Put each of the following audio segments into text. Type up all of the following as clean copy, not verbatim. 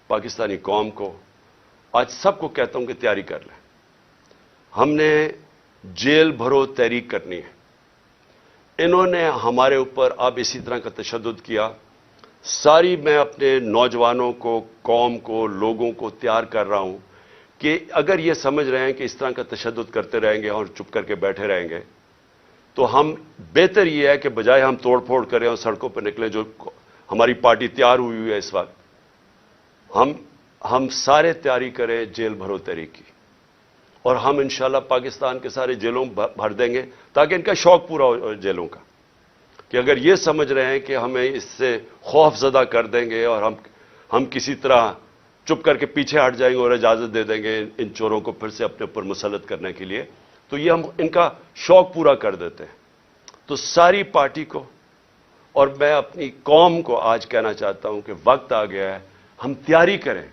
پاکستانی قوم کو، آج سب کو کہتا ہوں کہ تیاری کر لیں. ہم نے جیل بھرو تحریک کرنی ہے. انہوں نے ہمارے اوپر اب اسی طرح کا تشدد کیا. ساری میں اپنے نوجوانوں کو، قوم کو، لوگوں کو تیار کر رہا ہوں کہ اگر یہ سمجھ رہے ہیں کہ اس طرح کا تشدد کرتے رہیں گے اور چپ کر کے بیٹھے رہیں گے تو ہم بہتر یہ ہے کہ بجائے ہم توڑ پھوڑ کریں اور سڑکوں پہ نکلیں، جو ہماری پارٹی تیار ہوئی ہے اس وقت، ہم سارے تیاری کریں جیل بھرو تحریک کی. اور ہم انشاءاللہ پاکستان کے سارے جیلوں بھر دیں گے تاکہ ان کا شوق پورا ہو جیلوں کا، کہ اگر یہ سمجھ رہے ہیں کہ ہمیں اس سے خوف زدہ کر دیں گے اور ہم کسی طرح چپ کر کے پیچھے ہٹ جائیں گے اور اجازت دے دیں گے ان چوروں کو پھر سے اپنے اوپر مسلط کرنے کے لیے، تو یہ ہم ان کا شوق پورا کر دیتے ہیں. تو ساری پارٹی کو اور میں اپنی قوم کو آج کہنا چاہتا ہوں کہ وقت آ گیا ہے، ہم تیاری کریں.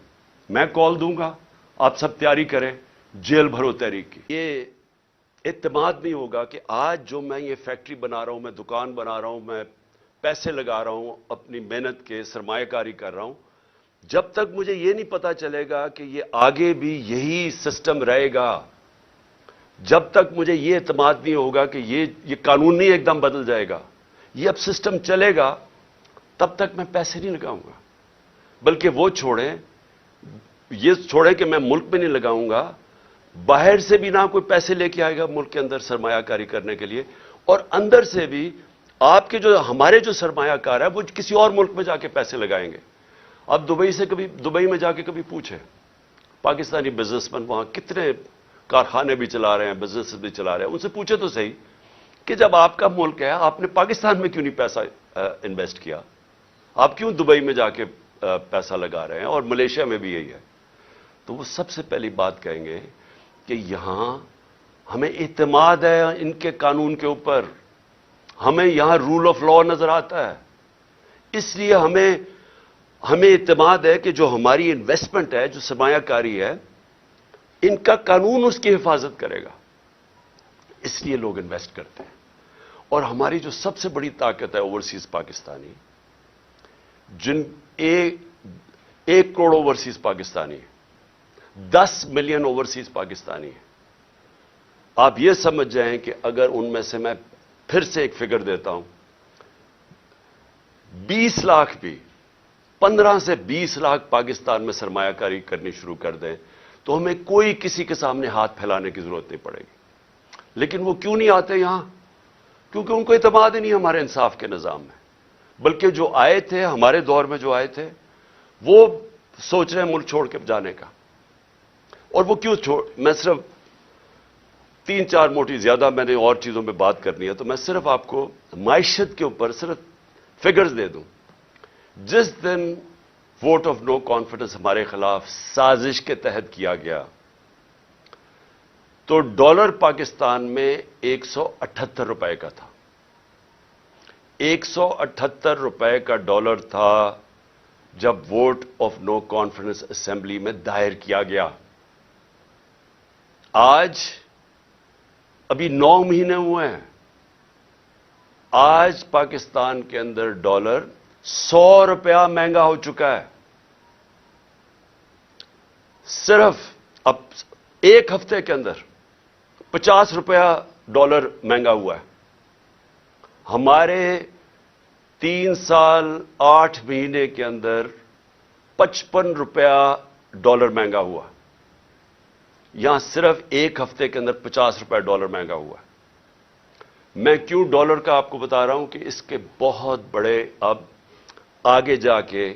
میں کال دوں گا، آپ سب تیاری کریں جیل بھرو تحریک کی. یہ اعتماد نہیں ہوگا کہ آج جو میں یہ فیکٹری بنا رہا ہوں، میں دکان بنا رہا ہوں، میں پیسے لگا رہا ہوں، اپنی محنت کے سرمایہ کاری کر رہا ہوں، جب تک مجھے یہ نہیں پتا چلے گا کہ یہ آگے بھی یہی سسٹم رہے گا، جب تک مجھے یہ اعتماد نہیں ہوگا کہ یہ قانون نہیں ایک دم بدل جائے گا، یہ اب سسٹم چلے گا، تب تک میں پیسے نہیں لگاؤں گا. بلکہ وہ یہ چھوڑیں کہ میں ملک میں نہیں لگاؤں گا، باہر سے بھی نہ کوئی پیسے لے کے آئے گا ملک کے اندر سرمایہ کاری کرنے کے لیے، اور اندر سے بھی آپ کے ہمارے جو سرمایہ کار ہے وہ کسی اور ملک میں جا کے پیسے لگائیں گے. اب دبئی میں جا کے کبھی پوچھیں پاکستانی بزنس مین وہاں کتنے کارخانے بھی چلا رہے ہیں، بزنس بھی چلا رہے ہیں، ان سے پوچھے تو صحیح کہ جب آپ کا ملک ہے آپ نے پاکستان میں کیوں نہیں پیسہ انویسٹ کیا، آپ کیوں دبئی میں جا کے پیسہ لگا رہے ہیں، اور ملیشیا میں بھی یہی ہے. تو وہ سب سے پہلی بات کہیں گے کہ یہاں ہمیں اعتماد ہے ان کے قانون کے اوپر، ہمیں یہاں رول آف لا نظر آتا ہے، اس لیے ہمیں اعتماد ہے کہ جو ہماری انویسٹمنٹ ہے، جو سرمایہ کاری ہے، ان کا قانون اس کی حفاظت کرے گا، اس لیے لوگ انویسٹ کرتے ہیں. اور ہماری جو سب سے بڑی طاقت ہے اوورسیز پاکستانی، جن 1 crore overseas Pakistani, 10 million overseas Pakistani ہیں. آپ یہ سمجھ جائیں کہ اگر ان میں سے میں پھر سے ایک فگر دیتا ہوں، 20 لاکھ بھی 15 سے 20 لاکھ پاکستان میں سرمایہ کاری کرنی شروع کر دیں تو ہمیں کوئی کسی کے سامنے ہاتھ پھیلانے کی ضرورت نہیں پڑے گی. لیکن وہ کیوں نہیں آتے یہاں؟ کیونکہ ان کو اعتماد ہی نہیں ہمارے انصاف کے نظام میں. بلکہ جو آئے تھے ہمارے دور میں، جو آئے تھے وہ سوچ رہے ہیں ملک چھوڑ کے جانے کا. اور وہ کیوں میں صرف 3-4 موٹی، زیادہ میں نے اور چیزوں پہ بات کرنی ہے، تو میں صرف آپ کو معیشت کے اوپر صرف فگرز دے دوں. جس دن ووٹ آف نو کانفیڈنس ہمارے خلاف سازش کے تحت کیا گیا تو ڈالر پاکستان میں 178 روپے کا تھا. 178 روپے کا ڈالر تھا جب vote of no confidence assembly میں دائر کیا گیا. آج ابھی 9 مہینے ہوئے ہیں، آج پاکستان کے اندر ڈالر 100 روپیہ مہنگا ہو چکا ہے. صرف اب 1 ہفتے کے اندر 50 روپیہ ڈالر مہنگا ہوا ہے. ہمارے 3 سال 8 مہینے کے اندر 55 روپیہ ڈالر مہنگا ہوا. یہاں صرف 1 ہفتے کے اندر 50 روپے ڈالر مہنگا ہوا ہے. میں کیوں ڈالر کا آپ کو بتا رہا ہوں کہ اس کے بہت بڑے اب آگے جا کے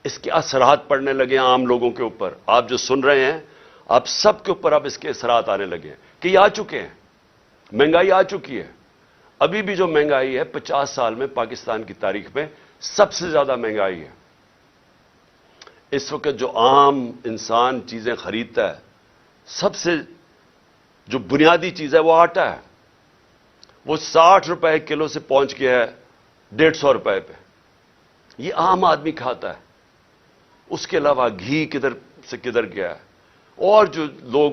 اس کے اثرات پڑنے لگے ہیں عام لوگوں کے اوپر. آپ جو سن رہے ہیں آپ سب کے اوپر اب اس کے اثرات آنے لگے ہیں کہ یہ آ چکے ہیں. مہنگائی آ چکی ہے. ابھی بھی جو مہنگائی ہے 50 سال میں پاکستان کی تاریخ میں سب سے زیادہ مہنگائی ہے. اس وقت جو عام انسان چیزیں خریدتا ہے، سب سے جو بنیادی چیز ہے وہ آٹا ہے. وہ 60 روپے کلو سے پہنچ گیا ہے 150 روپے پہ. یہ عام آدمی کھاتا ہے. اس کے علاوہ گھی کدھر سے کدھر گیا ہے. اور جو لوگ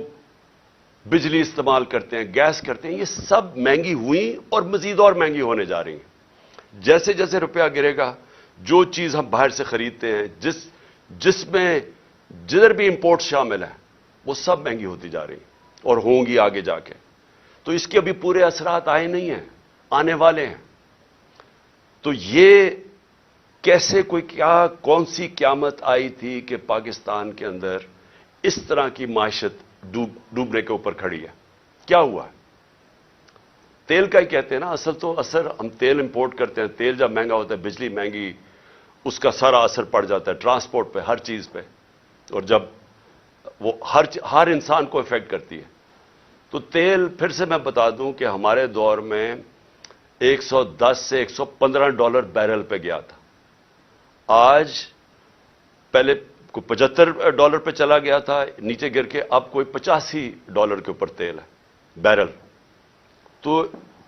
بجلی استعمال کرتے ہیں، گیس کرتے ہیں، یہ سب مہنگی ہوئی اور مزید اور مہنگی ہونے جا رہی ہیں. جیسے جیسے روپیہ گرے گا، جو چیز ہم باہر سے خریدتے ہیں، جس میں جدھر بھی امپورٹ شامل ہیں وہ سب مہنگی ہوتی جا رہی ہیں اور ہوں گی آگے جا کے. تو اس کے ابھی پورے اثرات آئے نہیں ہیں, آنے والے ہیں. تو یہ کیسے کون سی قیامت آئی تھی کہ پاکستان کے اندر اس طرح کی معیشت ڈوبنے کے اوپر کھڑی ہے؟ کیا ہوا ہے؟ تیل کا ہی کہتے ہیں نا, اثر ہم تیل امپورٹ کرتے ہیں, تیل جب مہنگا ہوتا ہے, بجلی مہنگی, اس کا سارا اثر پڑ جاتا ہے ٹرانسپورٹ پہ, ہر چیز پہ, اور جب وہ ہر انسان کو افیکٹ کرتی ہے. تو تیل پھر سے میں بتا دوں کہ ہمارے دور میں $110 سے $115 بیرل پہ گیا تھا. آج پہلے کوئی $75 پہ چلا گیا تھا نیچے گر کے, اب کوئی $85 کے اوپر تیل ہے بیرل. تو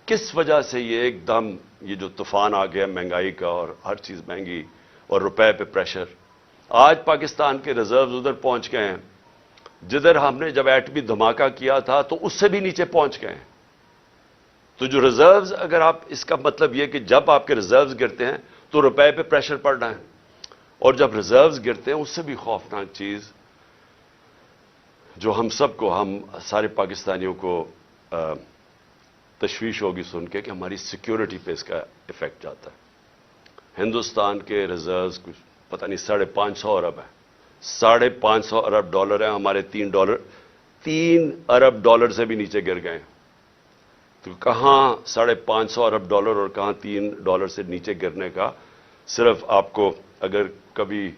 کس وجہ سے یہ ایک دم یہ جو طوفان آ گیا مہنگائی کا, اور ہر چیز مہنگی اور روپے پہ پریشر. آج پاکستان کے ریزروز ادھر پہنچ گئے ہیں جدھر ہم نے جب ایٹمی دھماکہ کیا تھا تو اس سے بھی نیچے پہنچ گئے ہیں. تو جو ریزروز, اگر آپ اس کا مطلب یہ کہ جب آپ کے ریزروز گرتے ہیں تو روپے پہ پریشر پڑ رہا ہے, اور جب ریزروز گرتے ہیں اس سے بھی خوفناک چیز جو ہم سب کو, ہم سارے پاکستانیوں کو تشویش ہوگی سن کے کہ ہماری سیکیورٹی پہ اس کا افیکٹ جاتا ہے. ہندوستان کے ریزروز کچھ پتہ نہیں $550 ارب ہیں, $550 ارب ہیں, ہمارے $3 ارب سے بھی نیچے گر گئے. تو کہاں $550 ارب اور کہاں $3 سے نیچے گرنے کا. صرف آپ کو اگر کبھی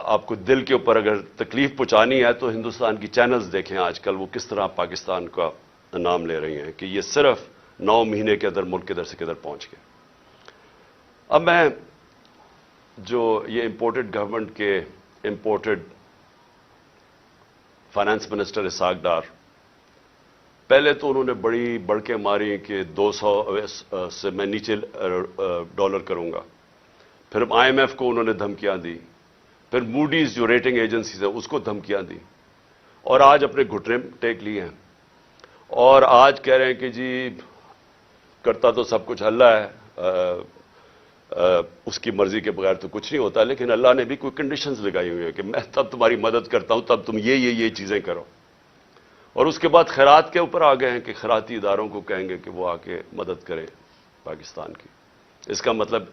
آپ کو دل کے اوپر اگر تکلیف پہنچانی ہے تو ہندوستان کی چینلز دیکھیں آج کل وہ کس طرح پاکستان کا نام لے رہی ہیں کہ یہ صرف 9 مہینے کے اندر ملک کدھر سے کدھر پہنچ گئے. اب میں جو یہ امپورٹڈ گورنمنٹ کے imported finance minister Ishaq Dar, پہلے تو انہوں نے بڑی بڑکیں ماری کہ 200 سے میں نیچے ڈالر کروں گا. پھر IMF کو انہوں نے دھمکیاں دی, پھر موڈیز جو ریٹنگ ایجنسیز ہے اس کو دھمکیاں دی, اور آج اپنے گھٹنے ٹیک لیے ہیں, اور آج کہہ رہے ہیں کہ جی کرتا تو سب کچھ اللہ ہے, اس کی مرضی کے بغیر تو کچھ نہیں ہوتا, لیکن اللہ نے بھی کوئی کنڈیشنز لگائی ہوئی ہیں کہ میں تب تمہاری مدد کرتا ہوں تب تم یہ چیزیں کرو. اور اس کے بعد خیرات کے اوپر آ گئے ہیں کہ خیراتی اداروں کو کہیں گے کہ وہ آ کے مدد کریں پاکستان کی. اس کا مطلب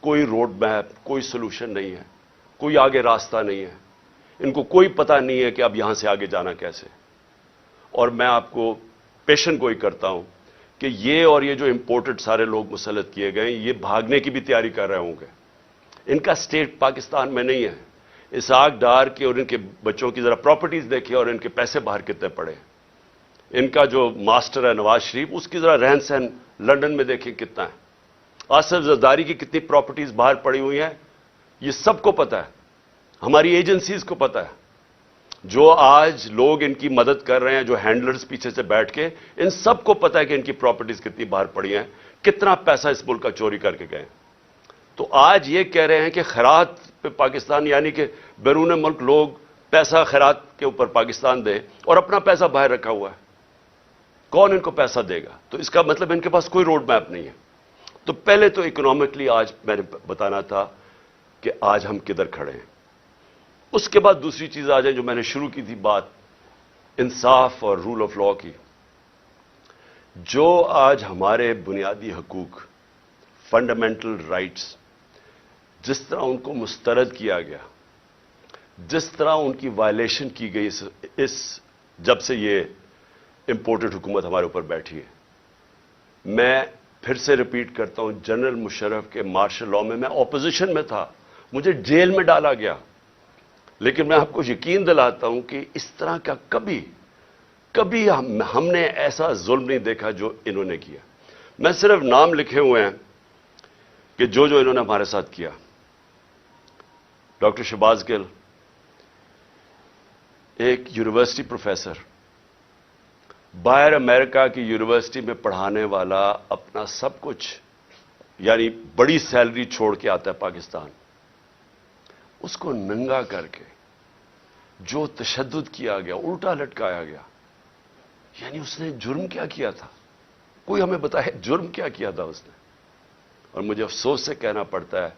کوئی روڈ میپ, کوئی سلوشن نہیں ہے, کوئی آگے راستہ نہیں ہے, ان کو کوئی پتہ نہیں ہے کہ اب یہاں سے آگے جانا کیسے. اور میں آپ کو پیشن گوئی کرتا ہوں کہ یہ جو امپورٹڈ سارے لوگ مسلط کیے گئے یہ بھاگنے کی بھی تیاری کر رہے ہوں گے. ان کا سٹیٹ پاکستان میں نہیں ہے. اسحاق ڈار کے اور ان کے بچوں کی ذرا پراپرٹیز دیکھیں اور ان کے پیسے باہر کتنے پڑے. ان کا جو ماسٹر ہے نواز شریف, اس کی ذرا رہن سہن لنڈن میں دیکھیں کتنا ہے. آصف زرداری کی کتنی پراپرٹیز باہر پڑی ہوئی ہیں, یہ سب کو پتہ ہے, ہماری ایجنسیز کو پتہ ہے. جو آج لوگ ان کی مدد کر رہے ہیں, جو ہینڈلرز پیچھے سے بیٹھ کے, ان سب کو پتہ ہے کہ ان کی پراپرٹیز کتنی باہر پڑی ہیں, کتنا پیسہ اس ملک کا چوری کر کے گئے. تو آج یہ کہہ رہے ہیں کہ خیرات پہ پاکستان, یعنی کہ بیرون ملک لوگ پیسہ خیرات کے اوپر پاکستان دے اور اپنا پیسہ باہر رکھا ہوا ہے. کون ان کو پیسہ دے گا؟ تو اس کا مطلب ان کے پاس کوئی روڈ میپ نہیں ہے. تو پہلے تو اکنامکلی آج میں نے بتانا تھا کہ آج ہم کدھر کھڑے ہیں. اس کے بعد دوسری چیز آ جائے جو میں نے شروع کی تھی بات, انصاف اور رول آف لا کی. جو آج ہمارے بنیادی حقوق, فنڈامنٹل رائٹس, جس طرح ان کو مسترد کیا گیا, جس طرح ان کی وائلیشن کی گئی اس جب سے یہ امپورٹڈ حکومت ہمارے اوپر بیٹھی ہے. میں پھر سے ریپیٹ کرتا ہوں, جنرل مشرف کے مارشل لاء میں اپوزیشن میں تھا, مجھے جیل میں ڈالا گیا, لیکن میں آپ کو یقین دلاتا ہوں کہ اس طرح کا کبھی ہم نے ایسا ظلم نہیں دیکھا جو انہوں نے کیا. میں صرف نام لکھے ہوئے ہیں کہ جو انہوں نے ہمارے ساتھ کیا. ڈاکٹر شہباز گل, ایک یونیورسٹی پروفیسر, باہر امریکہ کی یونیورسٹی میں پڑھانے والا, اپنا سب کچھ یعنی بڑی سیلری چھوڑ کے آتا ہے پاکستان, اس کو ننگا کر کے جو تشدد کیا گیا, الٹا لٹکایا گیا. یعنی اس نے جرم کیا کیا تھا؟ کوئی ہمیں بتائے جرم کیا کیا تھا اس نے. اور مجھے افسوس سے کہنا پڑتا ہے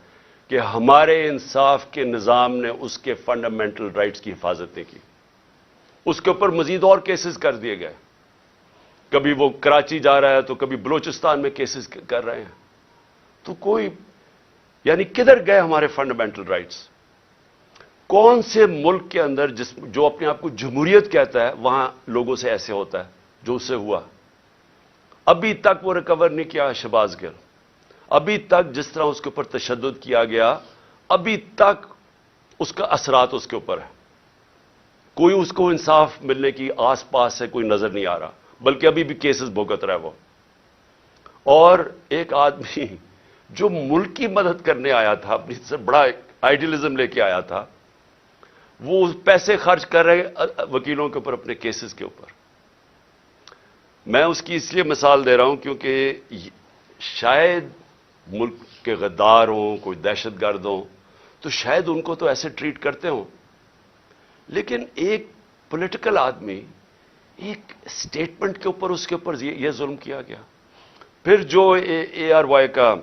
کہ ہمارے انصاف کے نظام نے اس کے فنڈامنٹل رائٹس کی حفاظت نہیں کی. اس کے اوپر مزید اور کیسز کر دیے گئے. کبھی وہ کراچی جا رہا ہے تو کبھی بلوچستان میں کیسز کر رہے ہیں. تو کوئی یعنی کدھر گئے ہمارے فنڈامنٹل رائٹس؟ کون سے ملک کے اندر جو اپنے آپ کو جمہوریت کہتا ہے وہاں لوگوں سے ایسے ہوتا ہے جو اس سے ہوا؟ ابھی تک وہ ریکور نہیں کیا شہباز گل. ابھی تک جس طرح اس کے اوپر تشدد کیا گیا, ابھی تک اس کا اثرات اس کے اوپر ہے. کوئی اس کو انصاف ملنے کی آس پاس سے کوئی نظر نہیں آ رہا, بلکہ ابھی بھی کیسز بھگت رہا ہے وہ. اور ایک آدمی جو ملک کی مدد کرنے آیا تھا, اپنی سے بڑا آئیڈیلزم لے کے آیا تھا, وہ پیسے خرچ کر رہے وکیلوں کے اوپر, اپنے کیسز کے اوپر. میں اس کی اس لیے مثال دے رہا ہوں کیونکہ شاید ملک کے غدار ہوں, کوئی دہشت گرد ہوں, تو شاید ان کو تو ایسے ٹریٹ کرتے ہوں, لیکن ایک پولیٹیکل آدمی ایک سٹیٹمنٹ کے اوپر اس کے اوپر یہ ظلم کیا گیا. پھر جو اے آر وائی کا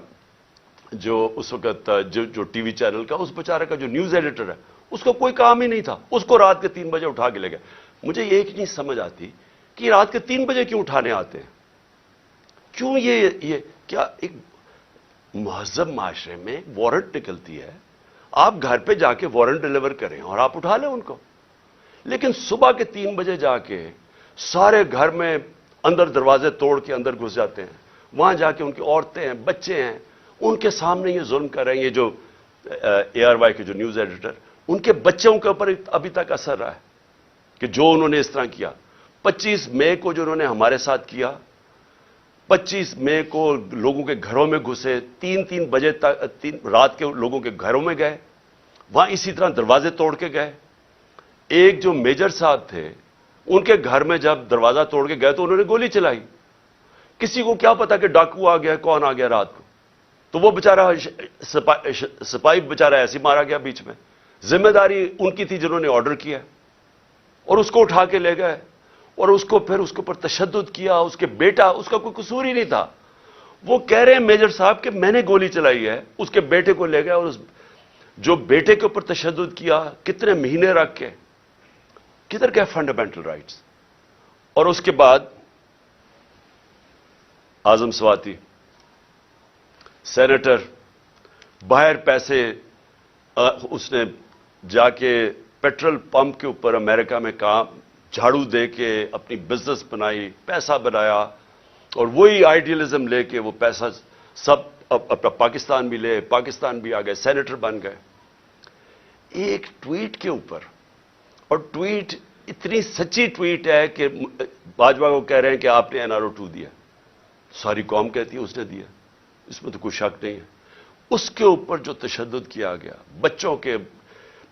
جو اس وقت جو ٹی وی چینل کا اس بیچارے کا جو نیوز ایڈیٹر ہے, اس کو کوئی کام ہی نہیں تھا, اس کو رات کے 3 بجے اٹھا کے لے گئے. مجھے ایک نہیں سمجھ آتی کہ رات کے 3 بجے کیوں اٹھانے آتے ہیں؟ کیوں یہ کیا ایک مہذب معاشرے میں وارنٹ نکلتی ہے, آپ گھر پہ جا کے وارنٹ ڈیلیور کریں اور آپ اٹھا لیں ان کو. لیکن صبح کے 3 بجے جا کے سارے گھر میں اندر دروازے توڑ کے اندر گھس جاتے ہیں, وہاں جا کے ان کی عورتیں ہیں, بچے ہیں, ان کے سامنے یہ ظلم کر رہے ہیں. یہ جو اے آر وائی کے جو نیوز ایڈیٹر, ان کے بچوں کے اوپر ابھی تک اثر رہا ہے کہ جو انہوں نے اس طرح کیا. 25 مئی کو جو انہوں نے ہمارے ساتھ کیا, 25 مئی کو لوگوں کے گھروں میں گھسے, 3 بجے تک رات کے لوگوں کے گھروں میں گئے, وہاں اسی طرح دروازے توڑ کے گئے. ایک جو میجر صاحب تھے, ان کے گھر میں جب دروازہ توڑ کے گئے تو انہوں نے گولی چلائی. کسی کو کیا پتا کہ ڈاکو آ گیا, کون آ گیا رات کو, تو وہ بیچارہ سپاہی بیچارہ ایسے مارا گیا بیچ میں. ذمہ داری ان کی تھی جنہوں نے آرڈر کیا, اور اس کو اٹھا کے لے گئے, اور اس کو پھر اس کے اوپر تشدد کیا. اس کے بیٹا, اس کا کوئی قصور ہی نہیں تھا, وہ کہہ رہے ہیں میجر صاحب کہ میں نے گولی چلائی ہے. اس کے بیٹے کو لے گئے, اور اس جو بیٹے کے اوپر تشدد کیا, کتنے مہینے رکھ کے, کدھر گئے فنڈامنٹل رائٹس؟ اور اس کے بعد اعظم سواتی سینیٹر, باہر پیسے اس نے جا کے پیٹرول پمپ کے اوپر امریکہ میں کام جھاڑو دے کے اپنی بزنس بنائی, پیسہ بنایا, اور وہی آئیڈیلزم لے کے وہ پیسہ سب اپنا پاکستان بھی لے, پاکستان بھی آ گئے, سینیٹر بن گئے. ایک ٹویٹ کے اوپر, اور ٹویٹ اتنی سچی ٹویٹ ہے کہ باجوہ کو کہہ رہے ہیں کہ آپ نے NRO2 دیا, ساری قوم کہتی ہے اس نے دیا, اس میں تو کوئی شک نہیں ہے. اس کے اوپر جو تشدد کیا گیا, بچوں کے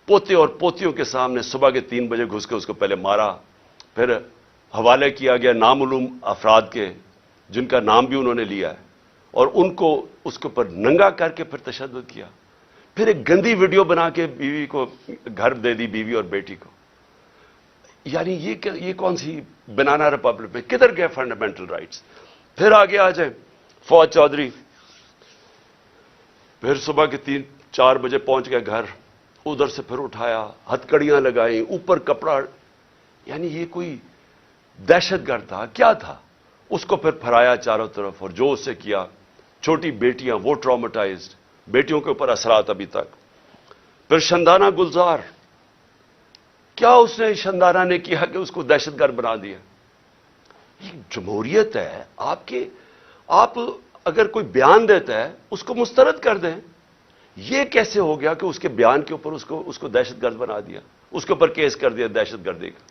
پوتے اور پوتیوں کے سامنے صبح کے 3 بجے گھس کے اس کو پہلے مارا, پھر حوالے کیا گیا نامعلوم افراد کے جن کا نام بھی انہوں نے لیا ہے, اور ان کو اس کے اوپر ننگا کر کے پھر تشدد کیا. پھر ایک گندی ویڈیو بنا کے بیوی کو گھر دے دی, بیوی اور بیٹی کو. یعنی یہ کون سی بنانا ریپبلک میں کدھر گئے فنڈامنٹل رائٹس؟ پھر آگے آ جائیں, فواد چودھری پھر صبح کے 3-4 بجے پہنچ گئے گھر, ادھر سے پھر اٹھایا, ہتکڑیاں لگائیں, اوپر کپڑا, یعنی یہ کوئی دہشت گرد تھا کیا تھا؟ اس کو پھر پھرایا چاروں طرف, اور جو اس سے کیا, چھوٹی بیٹیاں وہ ٹراماٹائزڈ, بیٹیوں کے اوپر اثرات ابھی تک. پھر شندانہ گلزار, کیا اس نے شندانہ نے کیا کہ اس کو دہشت گرد بنا دیا؟ یہ جمہوریت ہے آپ اگر کوئی بیان دیتا ہے اس کو مسترد کر دیں. یہ کیسے ہو گیا کہ اس کے بیان کے اوپر اس کو دہشت گرد بنا دیا, اس کے اوپر کیس کر دیا دہشت گردی کا؟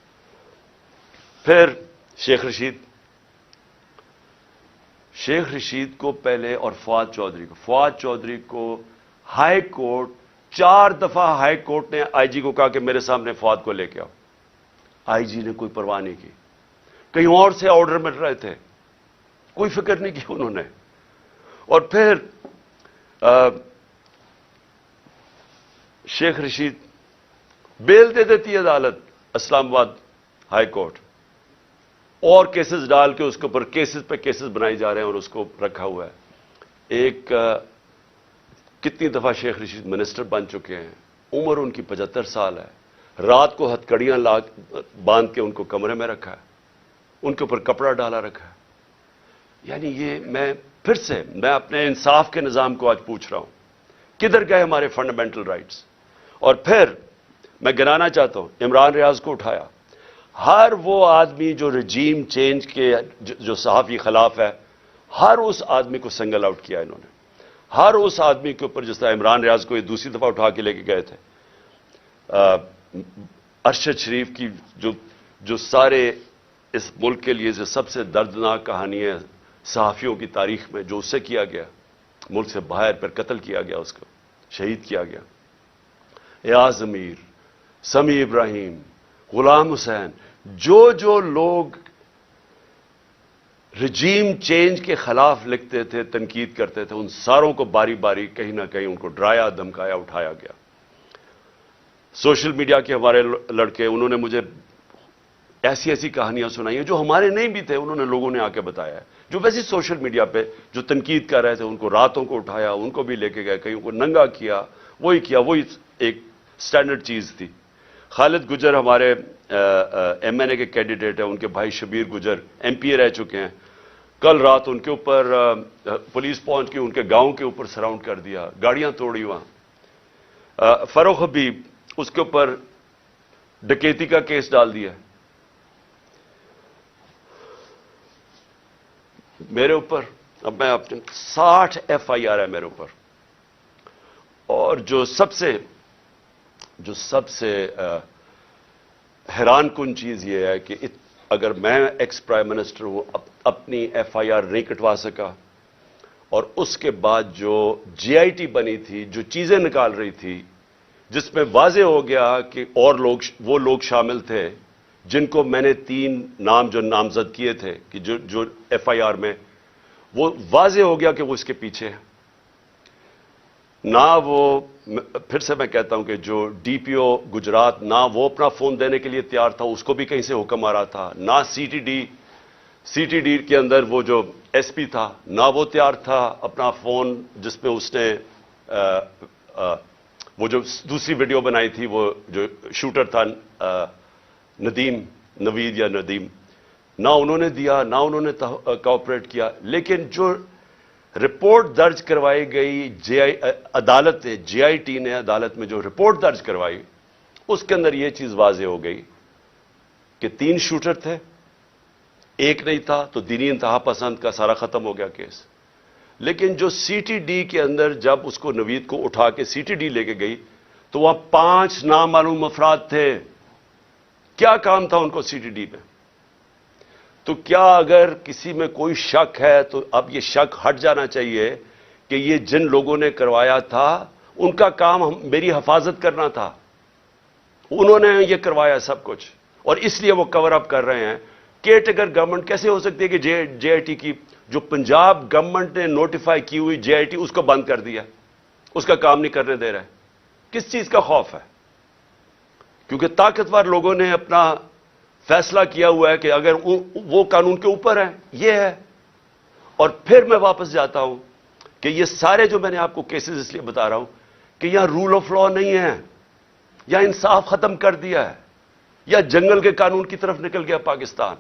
پھر شیخ رشید کو پہلے, اور فواد چودھری کو ہائی کورٹ 4 دفعہ ہائی کورٹ نے آئی جی کو کہا کہ میرے سامنے فواد کو لے کے آؤ. آئی جی نے کوئی پرواہ نہیں کی, کہیں اور سے آرڈر مل رہے تھے, کوئی فکر نہیں کی انہوں نے. اور پھر شیخ رشید بیل دے دیتی ہے عدالت, اسلام آباد ہائی کورٹ, اور کیسز ڈال کے اس کے اوپر کیسز پہ کیسز بنائی جا رہے ہیں, اور اس کو رکھا ہوا ہے. ایک کتنی دفعہ شیخ رشید منسٹر بن چکے ہیں, عمر ان کی 75 سال ہے, رات کو ہتھکڑیاں باندھ کے ان کو کمرے میں رکھا ہے, ان کے اوپر کپڑا ڈالا رکھا ہے. یعنی یہ میں اپنے انصاف کے نظام کو آج پوچھ رہا ہوں, کدھر گئے ہمارے فنڈامنٹل رائٹس؟ اور پھر میں گنانا چاہتا ہوں, عمران ریاض کو اٹھایا. ہر وہ آدمی جو رجیم چینج کے جو صحافی خلاف ہے, ہر اس آدمی کو سنگل آؤٹ کیا انہوں نے. ہر اس آدمی کے اوپر, جس طرح عمران ریاض کو یہ دوسری دفعہ اٹھا کے لے کے گئے تھے, ارشد شریف کی جو سارے اس ملک کے لیے جو سب سے دردناک کہانی ہے صحافیوں کی تاریخ میں, جو اس سے کیا گیا, ملک سے باہر پر قتل کیا گیا, اس کو شہید کیا گیا. ایاز امیر, سمیع ابراہیم, غلام حسین, جو لوگ رجیم چینج کے خلاف لکھتے تھے, تنقید کرتے تھے, ان ساروں کو باری باری کہیں نہ کہیں ان کو ڈرایا, دھمکایا, اٹھایا گیا. سوشل میڈیا کے ہمارے لڑکے, انہوں نے مجھے ایسی کہانیاں سنائی ہیں جو ہمارے نہیں بھی تھے, انہوں نے لوگوں نے آ کے بتایا ہے, جو ویسے سوشل میڈیا پہ جو تنقید کر رہے تھے, ان کو راتوں کو اٹھایا, ان کو بھی لے کے گئے, کہیں کو ننگا کیا, وہی ایک سٹینڈرڈ چیز تھی. خالد گجر ہمارے ایم این اے کے کینڈیڈیٹ ہیں, ان کے بھائی شبیر گجر ایم پی اے رہ چکے ہیں. کل رات ان کے اوپر پولیس پہنچ کے ان کے گاؤں کے اوپر سراؤنڈ کر دیا, گاڑیاں توڑی وہاں. فروخ حبیب, اس کے اوپر ڈکیتی کا کیس ڈال دیا. میرے اوپر اب میں اپنے 60 ایف آئی آر ہے میرے اوپر. اور جو سب سے حیران کن چیز یہ ہے کہ اگر میں ایکس پرائم منسٹر ہوں, اپنی ایف آئی آر نہیں کٹوا سکا, اور اس کے بعد جو جے آئی ٹی بنی تھی, جو چیزیں نکال رہی تھی, جس میں واضح ہو گیا کہ اور وہ لوگ شامل تھے جن کو میں نے 3 نام جو نامزد کیے تھے کہ جو ایف آئی آر میں, وہ واضح ہو گیا کہ وہ اس کے پیچھے ہیں. نہ وہ, پھر سے میں کہتا ہوں کہ جو ڈی پی او گجرات, نہ وہ اپنا فون دینے کے لیے تیار تھا, اس کو بھی کہیں سے حکم آ رہا تھا. نہ سی ٹی ڈی کے اندر وہ جو ایس پی تھا, نہ وہ تیار تھا اپنا فون, جس میں اس نے وہ جو دوسری ویڈیو بنائی تھی, وہ جو شوٹر تھا نوید یا ندیم, نہ انہوں نے دیا, نہ انہوں نے کوآپریٹ کیا. لیکن جو رپورٹ درج کروائی گئی عدالت نے, جے آئی ٹی نے عدالت میں جو رپورٹ درج کروائی, اس کے اندر یہ چیز واضح ہو گئی کہ 3 شوٹر تھے, ایک نہیں تھا, تو دینی انتہا پسند کا سارا ختم ہو گیا کیس. لیکن جو سی ٹی ڈی کے اندر جب اس کو نوید کو اٹھا کے سی ٹی ڈی لے کے گئی, تو وہاں 5 نامعلوم افراد تھے. کیا کام تھا ان کو سی ٹی ڈی میں؟ تو کیا اگر کسی میں کوئی شک ہے تو اب یہ شک ہٹ جانا چاہیے کہ یہ جن لوگوں نے کروایا تھا ان کا کام میری حفاظت کرنا تھا, انہوں نے یہ کروایا سب کچھ, اور اس لیے وہ کور اپ کر رہے ہیں. کیئر ٹیکر گورنمنٹ کیسے ہو سکتی ہے کہ جے آئی ٹی کی جو پنجاب گورنمنٹ نے نوٹیفائی کی ہوئی جے آئی ٹی, اس کو بند کر دیا, اس کا کام نہیں کرنے دے رہا ہے. کس چیز کا خوف ہے؟ کیونکہ طاقتور لوگوں نے اپنا فیصلہ کیا ہوا ہے کہ اگر وہ قانون کے اوپر ہیں, یہ ہے. اور پھر میں واپس جاتا ہوں کہ یہ سارے جو میں نے آپ کو کیسز اس لیے بتا رہا ہوں کہ یہاں رول آف لا نہیں ہے, یا انصاف ختم کر دیا ہے, یا جنگل کے قانون کی طرف نکل گیا پاکستان.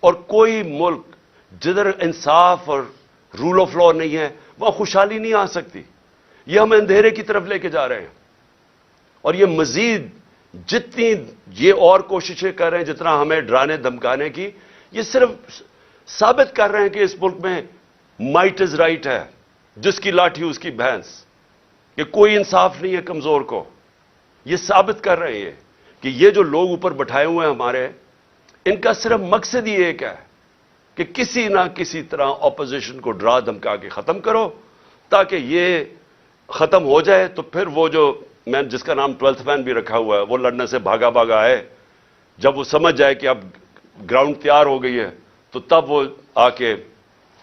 اور کوئی ملک جدھر انصاف اور رول آف لا نہیں ہے, وہاں خوشحالی نہیں آ سکتی. یہ ہم اندھیرے کی طرف لے کے جا رہے ہیں. اور یہ مزید جتنی یہ اور کوششیں کر رہے ہیں, جتنا ہمیں ڈرانے دھمکانے کی, یہ صرف ثابت کر رہے ہیں کہ اس ملک میں مائٹ از رائٹ ہے, جس کی لاٹھی اس کی بھینس, کہ کوئی انصاف نہیں ہے کمزور کو. یہ ثابت کر رہے ہیں کہ یہ جو لوگ اوپر بٹھائے ہوئے ہیں ہمارے, ان کا صرف مقصد ہی ایک ہے کہ کسی نہ کسی طرح اپوزیشن کو ڈرا دھمکا کے ختم کرو, تاکہ یہ ختم ہو جائے. تو پھر وہ جو میں جس کا نام 12th مین بھی رکھا ہوا ہے, وہ لڑنے سے بھاگا آئے, جب وہ سمجھ جائے کہ اب گراؤنڈ تیار ہو گئی ہے, تو تب وہ آ کے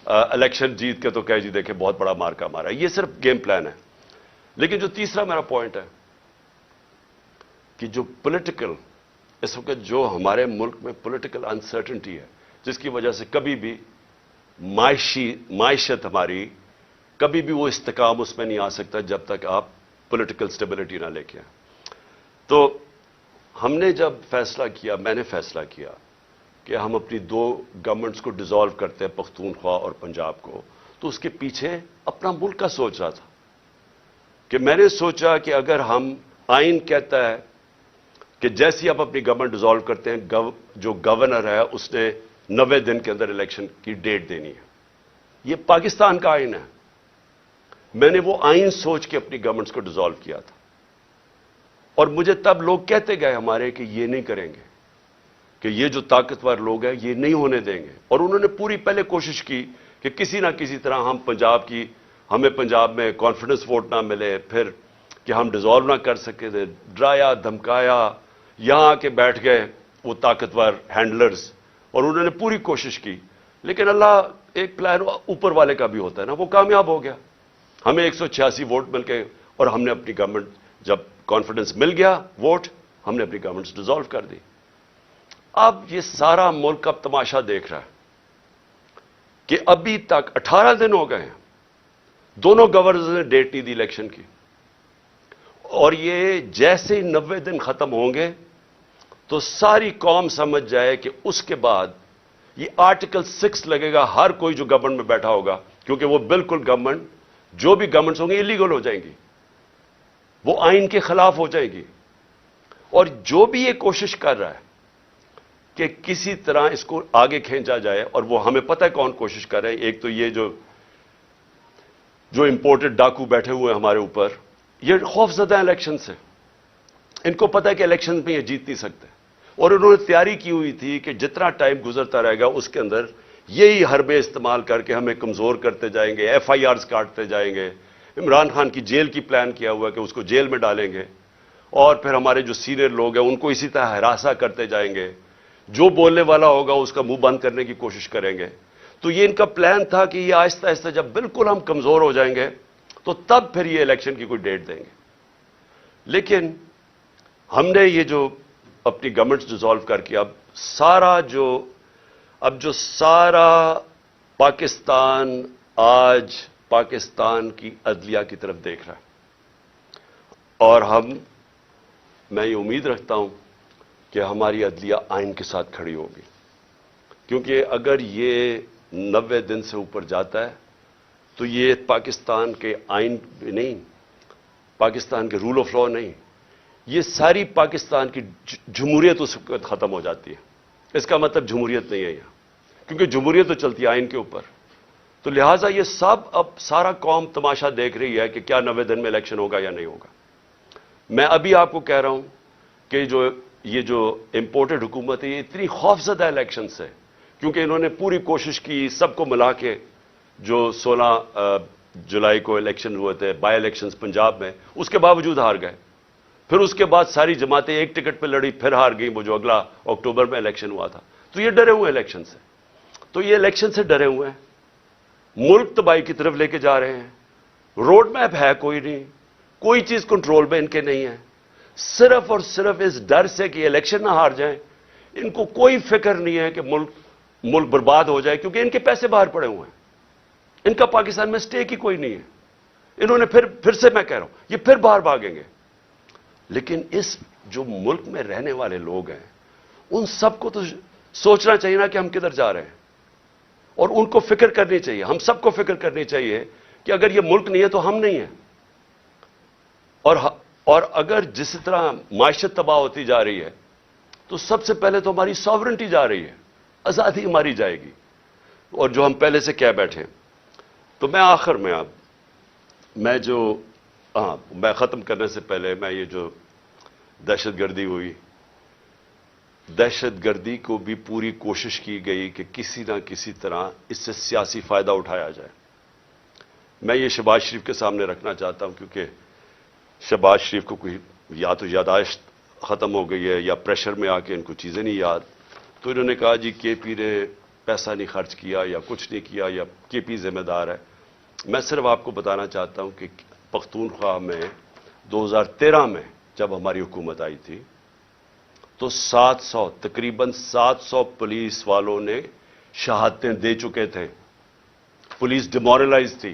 الیکشن جیت کے تو کہے جی دیکھیں بہت بڑا مارکا مارا. یہ صرف گیم پلان ہے. لیکن جو تیسرا میرا پوائنٹ ہے کہ جو پولیٹیکل اس وقت جو ہمارے ملک میں پولیٹیکل انسرٹنٹی ہے, جس کی وجہ سے کبھی بھی معیشت ہماری کبھی بھی وہ استحکام اس میں نہیں آ سکتا جب تک آپ پولیٹیکل سٹیبلٹی نہ لے کے آئیں. تو ہم نے جب فیصلہ کیا، میں نے فیصلہ کیا کہ ہم اپنی دو گورنمنٹس کو ڈیزالو کرتے ہیں، پختونخوا اور پنجاب کو، تو اس کے پیچھے اپنا ملک کا سوچ رہا تھا کہ میں نے سوچا کہ اگر ہم، آئین کہتا ہے کہ جیسی آپ اپنی گورنمنٹ ڈیزالو کرتے ہیں، جو گورنر ہے اس نے 90 دن کے اندر الیکشن کی ڈیٹ دینی ہے. یہ پاکستان کا آئین ہے. میں نے وہ آئین سوچ کے اپنی گورنمنٹس کو ڈیزالو کیا تھا، اور مجھے تب لوگ کہتے گئے ہمارے کہ یہ نہیں کریں گے، کہ یہ جو طاقتور لوگ ہیں یہ نہیں ہونے دیں گے. اور انہوں نے پوری پہلے کوشش کی کہ کسی نہ کسی طرح ہمیں پنجاب میں کانفیڈنس ووٹ نہ ملے، پھر کہ ہم ڈیزالو نہ کر سکے تھے، ڈرایا دھمکایا، یہاں آ کے بیٹھ گئے وہ طاقتور ہینڈلرز، اور انہوں نے پوری کوشش کی. لیکن اللہ، ایک پلان اوپر والے کا بھی ہوتا ہے نا، وہ کامیاب ہو گیا. ہمیں 186 ووٹ مل گئے، اور ہم نے اپنی گورنمنٹ، جب کانفیڈنس مل گیا ووٹ، ہم نے اپنی گورنمنٹ ڈیزالو کر دی. اب یہ سارا ملک اب تماشا دیکھ رہا ہے کہ ابھی تک 18 دن ہو گئے ہیں، دونوں گورنرز نے ڈیٹ نہیں دی الیکشن کی، اور یہ جیسے ہی 90 دن ختم ہوں گے تو ساری قوم سمجھ جائے کہ اس کے بعد یہ آرٹیکل 6 لگے گا ہر کوئی جو گورنمنٹ میں بیٹھا ہوگا، کیونکہ وہ بالکل گورنمنٹ، جو بھی گورنمنٹس ہوں گی انلیگل ہو جائیں گی، وہ آئین کے خلاف ہو جائے گی. اور جو بھی یہ کوشش کر رہا ہے کہ کسی طرح اس کو آگے کھینچا جائے، اور وہ ہمیں پتہ ہے کون کوشش کر رہے ہیں. ایک تو یہ جو امپورٹڈ ڈاکو بیٹھے ہوئے ہیں ہمارے اوپر، یہ خوف زدہ الیکشن سے، ان کو پتہ ہے کہ الیکشن میں یہ جیت نہیں سکتے، اور انہوں نے تیاری کی ہوئی تھی کہ جتنا ٹائم گزرتا رہے گا اس کے اندر یہی حربے استعمال کر کے ہمیں کمزور کرتے جائیں گے، ایف آئی آرز کاٹتے جائیں گے. عمران خان کی جیل کی پلان کیا ہوا ہے کہ اس کو جیل میں ڈالیں گے، اور پھر ہمارے جو سینئر لوگ ہیں ان کو اسی طرح ہراساں کرتے جائیں گے، جو بولنے والا ہوگا اس کا منہ بند کرنے کی کوشش کریں گے. تو یہ ان کا پلان تھا کہ یہ آہستہ آہستہ جب بالکل ہم کمزور ہو جائیں گے تو تب پھر یہ الیکشن کی کوئی ڈیٹ دیں گے. لیکن ہم نے یہ جو اپنی گورنمنٹ ڈیزالو کر کے اب جو سارا پاکستان آج پاکستان کی عدلیہ کی طرف دیکھ رہا ہے، اور میں یہ امید رکھتا ہوں کہ ہماری عدلیہ آئین کے ساتھ کھڑی ہوگی، کیونکہ اگر یہ 90 دن سے اوپر جاتا ہے تو یہ پاکستان کے آئین نہیں، پاکستان کے رول آف لا نہیں، یہ ساری پاکستان کی جمہوریت اس وقت ختم ہو جاتی ہے. اس کا مطلب جمہوریت نہیں ہے یہاں، کیونکہ جمہوریت تو چلتی ہے آئین کے اوپر. تو لہٰذا یہ سب اب سارا قوم تماشا دیکھ رہی ہے کہ کیا 90 دن میں الیکشن ہوگا یا نہیں ہوگا. میں ابھی آپ کو کہہ رہا ہوں کہ یہ جو امپورٹڈ حکومت ہے یہ اتنی خوفزدہ الیکشن سے، کیونکہ انہوں نے پوری کوشش کی سب کو ملا کے، جو 16 جولائی کو الیکشن ہوئے تھے، بائی الیکشنز پنجاب میں، اس کے باوجود ہار گئے. پھر اس کے بعد ساری جماعتیں ایک ٹکٹ پہ لڑی، پھر ہار گئی، وہ جو اگلا اکتوبر میں الیکشن ہوا تھا. تو یہ ڈرے ہوئے الیکشن سے، یہ الیکشن سے ڈرے ہوئے ہیں، ملک تباہی کی طرف لے کے جا رہے ہیں. روڈ میپ ہے کوئی نہیں، کوئی چیز کنٹرول میں ان کے نہیں ہے، صرف اور صرف اس ڈر سے کہ الیکشن نہ ہار جائیں. ان کو کوئی فکر نہیں ہے کہ ملک برباد ہو جائے، کیونکہ ان کے پیسے باہر پڑے ہوئے ہیں، ان کا پاکستان میں سٹیک ہی کوئی نہیں ہے. انہوں نے پھر سے میں کہہ رہا ہوں یہ پھر باہر بھاگیں گے. لیکن اس جو ملک میں رہنے والے لوگ ہیں ان سب کو تو سوچنا چاہیے نا کہ ہم کدھر جا رہے ہیں، اور ان کو فکر کرنی چاہیے، ہم سب کو فکر کرنی چاہیے کہ اگر یہ ملک نہیں ہے تو ہم نہیں ہیں. اور اگر جس طرح معیشت تباہ ہوتی جا رہی ہے تو سب سے پہلے تو ہماری ساورنٹی جا رہی ہے، آزادی ہماری جائے گی، اور جو ہم پہلے سے کہہ بیٹھے. تو میں آخر میں میں ختم کرنے سے پہلے میں یہ جو دہشت گردی ہوئی، دہشت گردی کو بھی پوری کوشش کی گئی کہ کسی نہ کسی طرح اس سے سیاسی فائدہ اٹھایا جائے. میں یہ شہباز شریف کے سامنے رکھنا چاہتا ہوں، کیونکہ شہباز شریف کو کوئی یا تو یاداشت ختم ہو گئی ہے یا پریشر میں آ کے ان کو چیزیں نہیں یاد. تو انہوں نے کہا جی کے پی نے پیسہ نہیں خرچ کیا یا کچھ نہیں کیا یا کے پی ذمہ دار ہے. میں صرف آپ کو بتانا چاہتا ہوں کہ پختونخوا میں 2013 میں جب ہماری حکومت آئی تھی تو تقریباً 700 پولیس والوں نے شہادتیں دے چکے تھے. پولیس ڈیمورلائز تھی،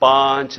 5